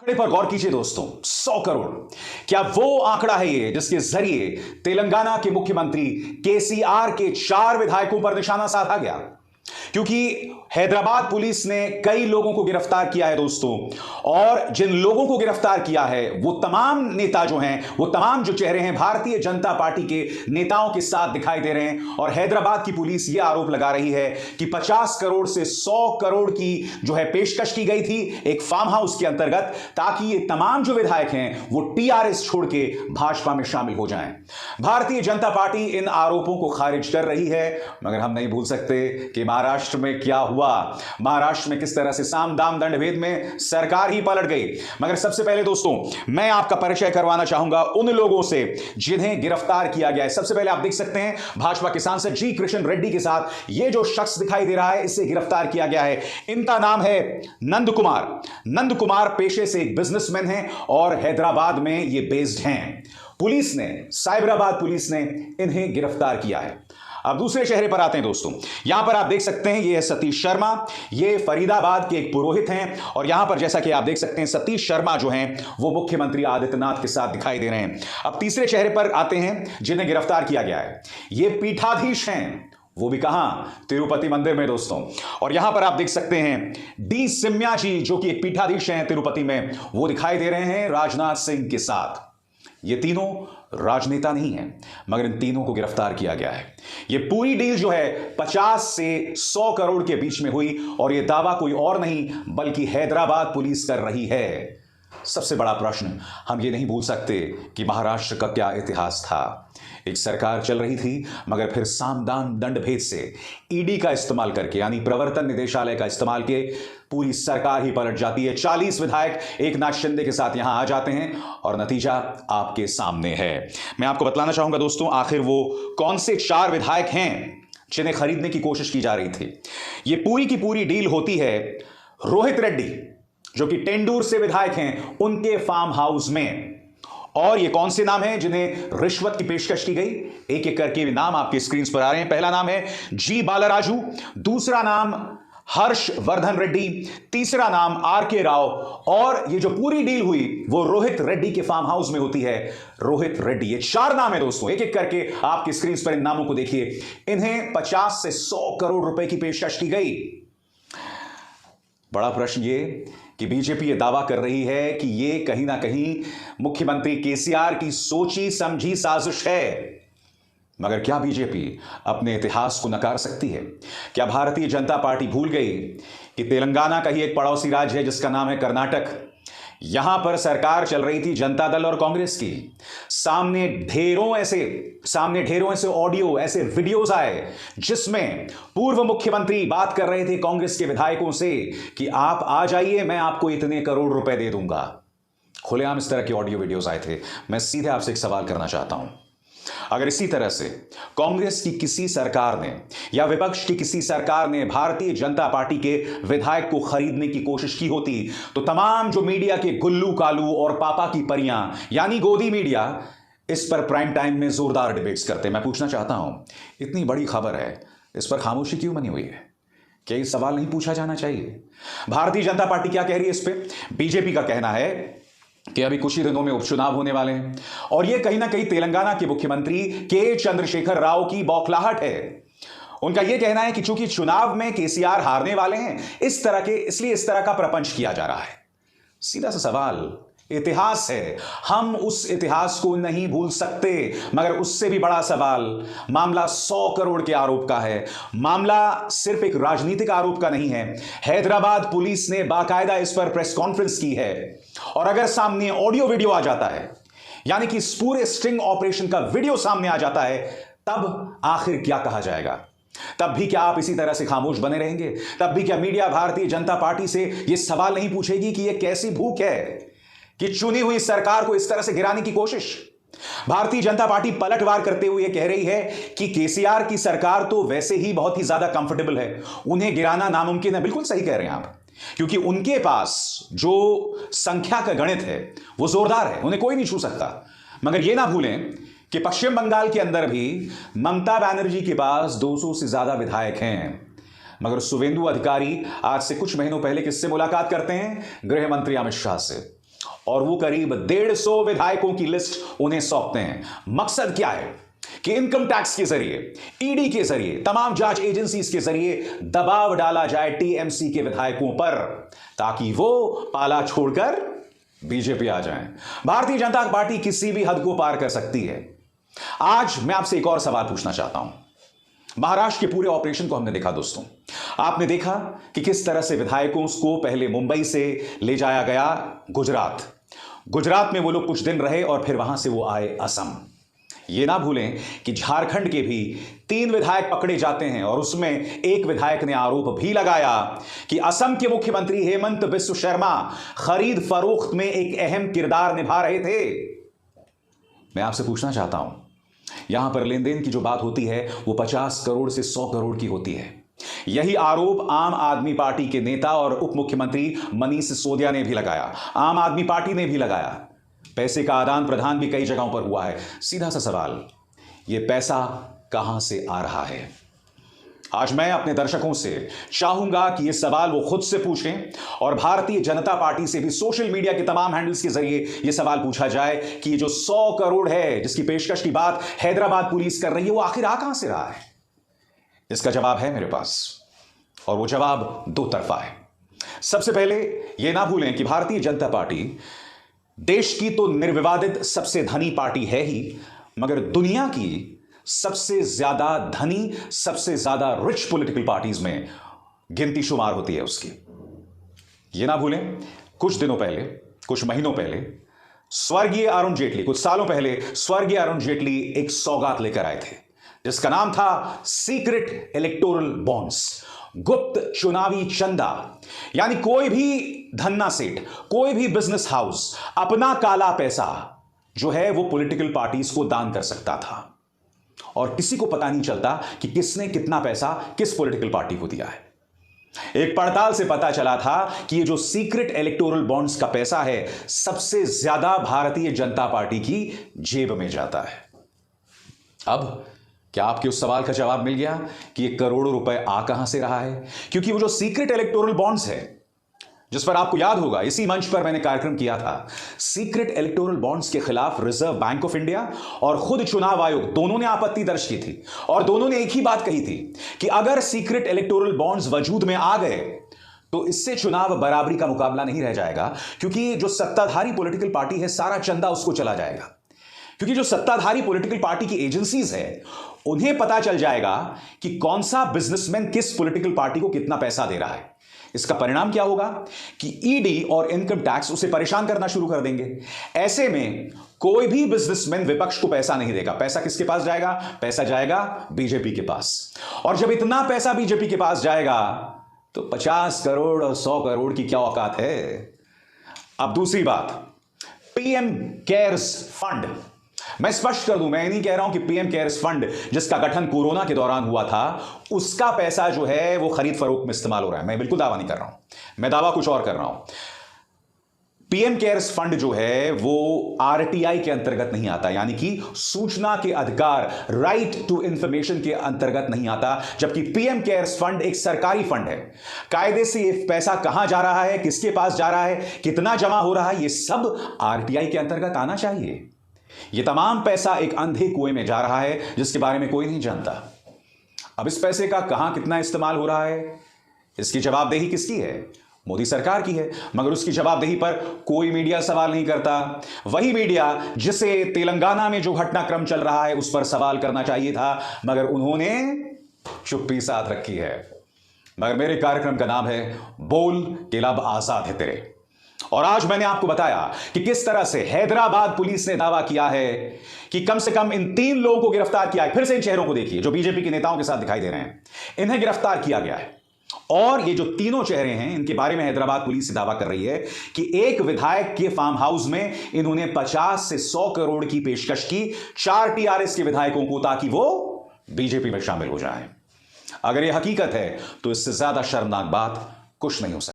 आंकड़े पर गौर कीजिए दोस्तों, 100 करोड़। क्या वो आंकड़ा है ये जिसके जरिए तेलंगाना के मुख्यमंत्री केसीआर के 4 विधायकों पर निशाना साधा गया? क्योंकि हैदराबाद पुलिस ने कई लोगों को गिरफ्तार किया है दोस्तों, और जिन लोगों को गिरफ्तार किया है वो तमाम नेता जो हैं, वो तमाम जो चेहरे हैं भारतीय जनता पार्टी के नेताओं के साथ दिखाई दे रहे हैं। और हैदराबाद की पुलिस ये आरोप लगा रही है कि 50 करोड़ से 100 करोड़ की जो है पेशकश की गई थी एक फार्म हाउस के अंतर्गत, ताकि ये तमाम जो विधायक हैं वो टीआरएस छोड़ के भाजपा में शामिल हो जाएं। भारतीय जनता पार्टी इन आरोपों को खारिज कर रही है, मगर हम नहीं भूल सकते कि महाराष्ट्र में क्या हुआ। महाराष्ट्र में किस तरह से साम दाम दंड भेद में सरकार ही पलट गई। मगर सबसे पहले दोस्तों मैं आपका परिचय करवाना चाहूंगा उन लोगों से जिन्हें गिरफ्तार किया गया है। सबसे पहले आप देख सकते हैं भाजपा के सांसद जी कृष्ण रेड्डी के साथ ये जो शख्स दिखाई दे रहा है, इसे गिरफ्तार किया गया है। इनका नाम है नंद कुमार। नंद कुमार पेशे से एक बिजनेसमैन हैं और हैदराबाद में ये बेस्ड हैं। पुलिस ने, साइबराबाद पुलिस ने इन्हें गिरफ्तार किया है। अब दूसरे चेहरे पर आते हैं दोस्तों। यहां पर आप देख सकते हैं ये है सतीश शर्मा। ये फरीदाबाद के एक पुरोहित हैं, और यहां पर जैसा कि आप देख सकते हैं सतीश शर्मा जो हैं वो मुख्यमंत्री आदित्यनाथ के साथ दिखाई दे रहे हैं। अब तीसरे चेहरे पर आते हैं जिन्हें गिरफ्तार किया गया है। ये पीठाधीश हैं, वो भी कहां? तिरुपति मंदिर में दोस्तों। और यहां पर आप देख सकते हैं डी सिम्या जी जो कि एक पीठाधीश हैं तिरुपति में, वो दिखाई दे रहे हैं राजनाथ सिंह के साथ। ये तीनों राजनेता नहीं हैं, मगर इन तीनों को गिरफ्तार किया गया है। ये पूरी डील जो है 50 से 100 करोड़ के बीच में हुई, और ये दावा कोई और नहीं बल्कि हैदराबाद पुलिस कर रही है। सबसे बड़ा प्रश्न, हम ये नहीं भूल सकते कि महाराष्ट्र का क्या इतिहास था। एक सरकार चल रही थी, मगर फिर सामदान दंड भेद से ईडी का इस्तेमाल करके, यानी प्रवर्तन निदेशालय का इस्तेमाल के पूरी सरकार ही पलट जाती है। 40 विधायक एकनाथ शिंदे के साथ यहां आ जाते हैं और नतीजा आपके सामने है। मैं आपको बतलाना चाहूंगा दोस्तों, आखिर वो कौन से 4 विधायक हैं जिन्हें खरीदने की कोशिश की जा रही थी। ये पूरी की पूरी डील होती है रोहित रेड्डी जो कि टेंडूर से विधायक हैं, उनके फार्म हाउस में। और ये कौन से नाम हैं जिन्हें रिश्वत की पेशकश की गई? एक एक करके नाम आपकी स्क्रीन पर आ रहे हैं। पहला नाम है जी बालाराजू, दूसरा नाम हर्षवर्धन रेड्डी, तीसरा नाम आर.के. राव, और ये जो पूरी डील हुई वो रोहित रेड्डी के फार्म हाउस में होती है। रोहित रेड्डी, ये 4 नाम है दोस्तों। एक एक करके आपकी स्क्रीन पर इन नामों को देखिए। इन्हें 50 से 100 करोड़ रुपए की पेशकश की गई। बड़ा प्रश्न ये कि बीजेपी ये दावा कर रही है कि ये कहीं ना कहीं मुख्यमंत्री केसीआर की सोची समझी साजिश है। मगर क्या बीजेपी अपने इतिहास को नकार सकती है? क्या भारतीय जनता पार्टी भूल गई कि तेलंगाना का ही एक पड़ोसी राज्य है जिसका नाम है कर्नाटक? यहां पर सरकार चल रही थी जनता दल और कांग्रेस की। सामने ढेरों ऐसे ऑडियो, ऐसे वीडियोस आए जिसमें पूर्व मुख्यमंत्री बात कर रहे थे कांग्रेस के विधायकों से कि आप आ जाइए, मैं आपको इतने करोड़ रुपए दे दूंगा। खुलेआम इस तरह के ऑडियो वीडियोस आए थे। मैं सीधे आपसे एक सवाल करना चाहता हूं, अगर इसी तरह से कांग्रेस की किसी सरकार ने या विपक्ष की किसी सरकार ने भारतीय जनता पार्टी के विधायक को खरीदने की कोशिश की होती, तो तमाम जो मीडिया के गुल्लू कालू और पापा की परियां यानी गोदी मीडिया इस पर प्राइम टाइम में जोरदार डिबेट्स करते। मैं पूछना चाहता हूं, इतनी बड़ी खबर है, इस पर खामोशी क्यों बनी हुई है? क्या ये सवाल नहीं पूछा जाना चाहिए? भारतीय जनता पार्टी क्या कह रही है इस पे? बीजेपी का कहना है कि अभी कुछ ही दिनों में उपचुनाव होने वाले हैं, और यह कहीं ना कहीं तेलंगाना के मुख्यमंत्री के चंद्रशेखर राव की बौखलाहट है। उनका यह कहना है कि चूंकि चुनाव में केसीआर हारने वाले हैं, इसलिए इस तरह का प्रपंच किया जा रहा है। सीधा सा सवाल, इतिहास है, हम उस इतिहास को नहीं भूल सकते। मगर उससे भी बड़ा सवाल, मामला 100 करोड़ के आरोप का है। मामला सिर्फ एक राजनीतिक आरोप का नहीं है। हैदराबाद पुलिस ने बाकायदा इस पर प्रेस कॉन्फ्रेंस की है, और अगर सामने ऑडियो वीडियो आ जाता है, यानी कि इस पूरे स्ट्रिंग ऑपरेशन का वीडियो सामने आ जाता है, तब आखिर क्या कहा जाएगा? तब भी क्या आप इसी तरह से खामोश बने रहेंगे? तब भी क्या मीडिया भारतीय जनता पार्टी से यह सवाल नहीं पूछेगी कि यह कैसी भूख है कि चुनी हुई सरकार को इस तरह से गिराने की कोशिश? भारतीय जनता पार्टी पलटवार करते हुए कह रही है कि केसीआर की सरकार तो वैसे ही बहुत ही ज्यादा कंफर्टेबल है, उन्हें गिराना नामुमकिन है। बिल्कुल सही कह रहे हैं आप, क्योंकि उनके पास जो संख्या का गणित है वो जोरदार है, उन्हें कोई नहीं छू सकता। मगर यह ना भूलें कि पश्चिम बंगाल के अंदर भी ममता बनर्जी के पास 200 से ज्यादा विधायक हैं। मगर शुवेंदु अधिकारी आज से कुछ महीनों पहले किससे मुलाकात करते हैं? गृह मंत्री अमित शाह से। और वो करीब 150 विधायकों की लिस्ट उन्हें सौंपते हैं। मकसद क्या है कि इनकम टैक्स के जरिए, ईडी के जरिए, तमाम जांच एजेंसीज के जरिए दबाव डाला जाए टीएमसी के विधायकों पर, ताकि वो पाला छोड़कर बीजेपी आ जाएं। भारतीय जनता पार्टी किसी भी हद को पार कर सकती है। आज मैं आपसे एक और सवाल पूछना चाहता हूं। महाराष्ट्र के पूरे ऑपरेशन को हमने देखा दोस्तों। आपने देखा कि किस तरह से विधायकों को पहले मुंबई से ले जाया गया गुजरात में वो लोग कुछ दिन रहे और फिर वहां से वो आए असम। ये ना भूलें कि झारखंड के भी 3 विधायक पकड़े जाते हैं और उसमें एक विधायक ने आरोप भी लगाया कि असम के मुख्यमंत्री हेमंत बिस्व शर्मा खरीद फरोख्त में एक अहम किरदार निभा रहे थे। मैं आपसे पूछना चाहता हूं, यहां पर लेन देन की जो बात होती है वो 50 करोड़ से 100 करोड़ की होती है। यही आरोप आम आदमी पार्टी के नेता और उप मुख्यमंत्री मनीष सिसोदिया ने भी लगाया, आम आदमी पार्टी ने भी लगाया। पैसे का आदान प्रदान भी कई जगहों पर हुआ है। सीधा सा सवाल, यह पैसा कहां से आ रहा है? आज मैं अपने दर्शकों से चाहूंगा कि यह सवाल वो खुद से पूछें और भारतीय जनता पार्टी से भी सोशल मीडिया के तमाम हैंडल्स के जरिए यह सवाल पूछा जाए कि जो 100 करोड़ है जिसकी पेशकश की बात हैदराबाद पुलिस कर रही है, वो आखिर आ कहां से रहा है? इसका जवाब है मेरे पास और वो जवाब दो तरफा है। सबसे पहले यह ना भूलें कि भारतीय जनता पार्टी देश की तो निर्विवादित सबसे धनी पार्टी है ही, मगर दुनिया की सबसे ज्यादा धनी, सबसे ज्यादा रिच पॉलिटिकल पार्टीज में गिनती शुमार होती है उसकी। यह ना भूलें, कुछ दिनों पहले, कुछ महीनों पहले स्वर्गीय अरुण जेटली, कुछ सालों पहले स्वर्गीय अरुण जेटली एक सौगात लेकर आए थे जिसका नाम था सीक्रेट इलेक्टोरल बॉन्ड्स, गुप्त चुनावी चंदा। यानी कोई भी धन्ना सेठ, कोई भी बिजनेस हाउस अपना काला पैसा जो है वो पॉलिटिकल पार्टीज को दान कर सकता था और किसी को पता नहीं चलता कि किसने कितना पैसा किस पॉलिटिकल पार्टी को दिया है। एक पड़ताल से पता चला था कि ये जो सीक्रेट इलेक्टोरल बॉन्ड्स का पैसा है सबसे ज्यादा भारतीय जनता पार्टी की जेब में जाता है। अब क्या आपके उस सवाल का जवाब मिल गया कि ये करोड़ों रुपए आ कहां से रहा है? क्योंकि वो जो सीक्रेट इलेक्टोरल बॉन्ड्स है, जिस पर आपको याद होगा इसी मंच पर मैंने कार्यक्रम किया था, सीक्रेट इलेक्टोरल बॉन्ड्स के खिलाफ रिजर्व बैंक ऑफ इंडिया और खुद चुनाव आयोग दोनों ने आपत्ति दर्ज की थी और दोनों ने एक ही बात कही थी कि अगर सीक्रेट इलेक्टोरल बॉन्ड्स वजूद में आ गए तो इससे चुनाव बराबरी का मुकाबला नहीं रह जाएगा, क्योंकि जो सत्ताधारी पॉलिटिकल पार्टी है सारा चंदा उसको चला जाएगा। क्योंकि जो सत्ताधारी पॉलिटिकल पार्टी की एजेंसीज है उन्हें पता चल जाएगा कि कौन सा बिजनेसमैन किस पॉलिटिकल पार्टी को कितना पैसा दे रहा है। इसका परिणाम क्या होगा कि ईडी और इनकम टैक्स उसे परेशान करना शुरू कर देंगे। ऐसे में कोई भी बिजनेसमैन विपक्ष को पैसा नहीं देगा। पैसा किसके पास जाएगा? पैसा जाएगा बीजेपी के पास। और जब इतना पैसा बीजेपी के पास जाएगा तो 50 करोड़ और 100 करोड़ की क्या औकात है? अब दूसरी बात, पीएम केयर्स फंड। मैं स्पष्ट कर दूं, मैं नहीं कह रहा हूं कि पीएम केयर्स फंड जिसका गठन कोरोना के दौरान हुआ था उसका पैसा जो है वो खरीद फरोख्त में इस्तेमाल हो रहा है। मैं बिल्कुल दावा नहीं कर रहा हूं, मैं दावा कुछ और कर रहा हूं। पीएम केयर्स फंड जो है वो आरटीआई के अंतर्गत नहीं आता, यानी कि सूचना के अधिकार, राइट टू इंफॉर्मेशन के अंतर्गत नहीं आता, जबकि पीएम केयर्स फंड एक सरकारी फंड है। कायदे से ये पैसा कहां जा रहा है, किसके पास जा रहा है, कितना जमा हो रहा है, ये सब आरटीआई के अंतर्गत आना चाहिए। ये तमाम पैसा एक अंधे कुएं में जा रहा है जिसके बारे में कोई नहीं जानता। अब इस पैसे का कहां कितना इस्तेमाल हो रहा है, इसकी जवाबदेही किसकी है? मोदी सरकार की है, मगर उसकी जवाबदेही पर कोई मीडिया सवाल नहीं करता। वही मीडिया जिसे तेलंगाना में जो घटनाक्रम चल रहा है उस पर सवाल करना चाहिए था, मगर उन्होंने चुप्पी साध रखी है। मगर मेरे कार्यक्रम का नाम है बोल के लब आजाद है तेरे, और आज मैंने आपको बताया कि किस तरह से हैदराबाद पुलिस ने दावा किया है कि कम से कम इन 3 लोगों को गिरफ्तार किया है। फिर से इन चेहरों को देखिए जो बीजेपी के नेताओं के साथ दिखाई दे रहे हैं, इन्हें गिरफ्तार किया गया है। और ये जो तीनों चेहरे हैं इनके बारे में हैदराबाद पुलिस से दावा कर रही है कि एक विधायक के फार्म हाउस में इन्होंने 50 से 100 करोड़ की पेशकश की 4 टीआरएस के विधायकों को, ताकि वो बीजेपी में शामिल हो जाए। अगर यह हकीकत है तो इससे ज्यादा शर्मनाक बात कुछ नहीं हो सकती।